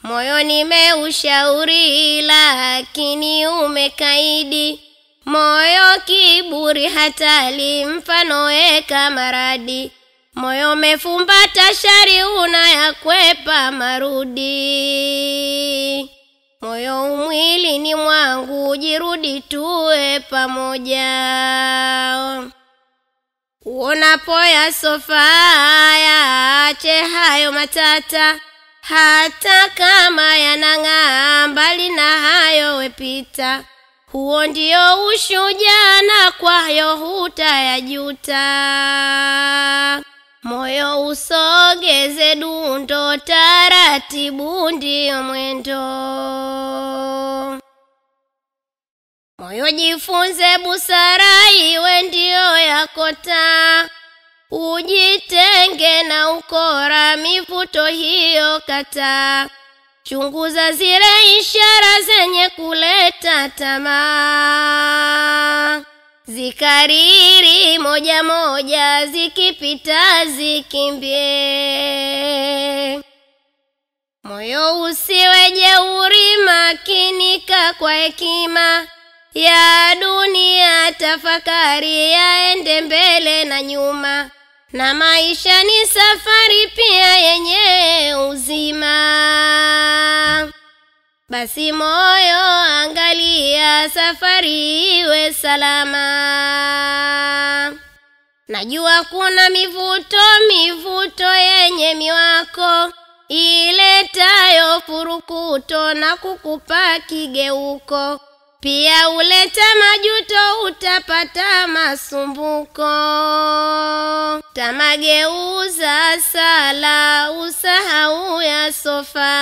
Moyo nimeushauri lakini umekaidi. Moyo kiburi hatali mfano weka maradi. Moyo umefumbata shari unayakwepa marudi. Moyo umwili ni mwangu jirudi tuwe pamoja. Uonapo yasofaya ache hayo matata. Hata kama yanang'aa mbali na hayo wepita. Huo ndio ushujaa na kwayo hutayajuta. Moyo usogeze dundo taratibu ndio mwendo. Moyo jifunze busara iwe ndio yakota. Ujitenge na ukora mivuto hiyo kata. Chunguza zile ishara zenye kuleta tamaa. Zikariri moja moja zikipita zikimbie. Moyo usiwe jeuri makinika kwa hekima. Ya dunia tafakari yaende mbele na nyuma. Na maisha ni safari pia yenye uzima. Basi moyo angalia safari iwe salama. Najua kuna mivuto yenye miwako. Iletayo furukuto na kukupa kigeuko. Pia uleta majuto utapata masumbuko. Tamageuza sala usahau ya sofa.